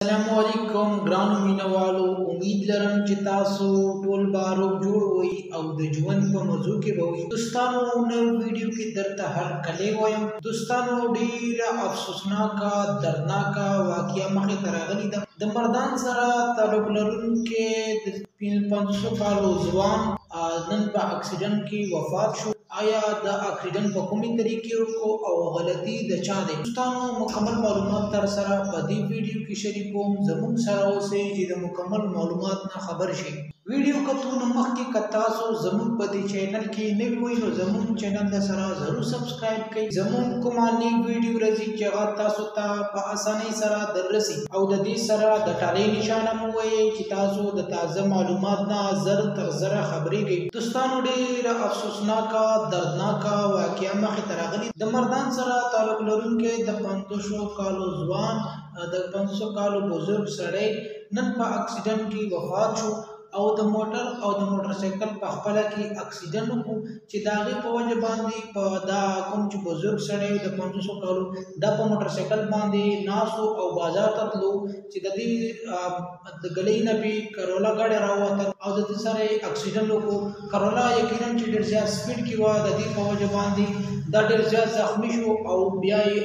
अस्सलामुअलैकुम ګرانو مینوالو، امید لرم چې تاسو ټول به روغ جوړ وئ او د ژوند په موضوع کې به وئ. دوستانو، نو ویډیو کې درته هرکلی وایم. دوستانو، ډېره افسوسناکه دردناکه واقعه مخې ته راغلې ده. د مردان سره تعلق لرونکی د 500 کالو ځوان نن په اکسیډنټ کې وفات شو. آیا د اکسیډنټ په کومې طریقې وکړو او غلطي د چا دی؟ دوستانو، مکمل معلومات در سره په دې ویډیو کې شریکوم. زموږ سره اوسئ چې د مکمل معلومات نه خبر شئ. ویډیو کتلو مخکې که تاسو زموږ په دې چینل کې نوي وئ نو زموږ چینل د سره ضرور سبسکرایب کړئ. زموږ کومه نوې ویډیو راځي چې هغه تاسو ته په اسانۍ سره دررسي، او د دې سره د ټالۍ نشانه مو ووایئ چې تاسو د تازه معلومات نه زر تر زره خبرېږئ. دوستانو، ډېره افسوسناکه دردناکه واقعه مخې ته راغلې. د مردان سره تعلق لرونکی د 500 کالو ځوان، د 500 کالو بزرګ سړی نن په اکسیډنټ کې وفات شو، او د موټر او د موټرسایکل په خپله کې اکسیډنټ وکړو چې د هغې په وجه باندې په دا کوم چې بزرګ سړی د 500 کالو دا په موټرسایکل باندې ناست او بازار ته تلو چې د دې د ګلۍ نه پې کرولا ګاډی راووتل او د دې سره یې اکسیډنټ وکړو. کرولا یقینا چې ډېر زیات سپیډ کې وه، د دې په وجه باندې دا ډېر زیات زخمي شو او بیا یې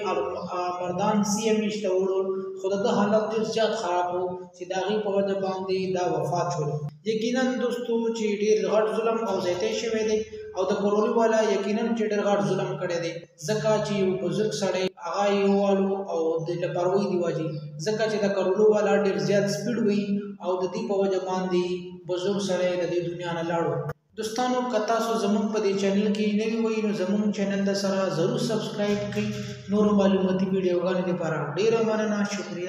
مردان CMH ته وړو، خو د ده حالت ډېر زیات خراب و چې د هغې په وجه باندې دا وفات شولو. یقینا دوستو چې ډېر غټ ظلم او زیاتی شوی دی، او د کرولي والا یقینا چې ډېر غټ ظلم کړی دی، ځکه چې یو بزرګ سړی هغه یې ووالو او د لاپروايي د وجې، ځکه چې د کرولو والا ډېر زیات سپیډ وي او د دې په وجه باندې بزرګ سړی د دې دنیا نه لاړو. دوستانو، که تاسو زموږ په دې چینل کې نوي وئ نو زموږ چینل د سره ضرور سبسکرایب کړئ. نورو معلوماتي ویډیوګانو لپاره ډېره مننه، شکریه.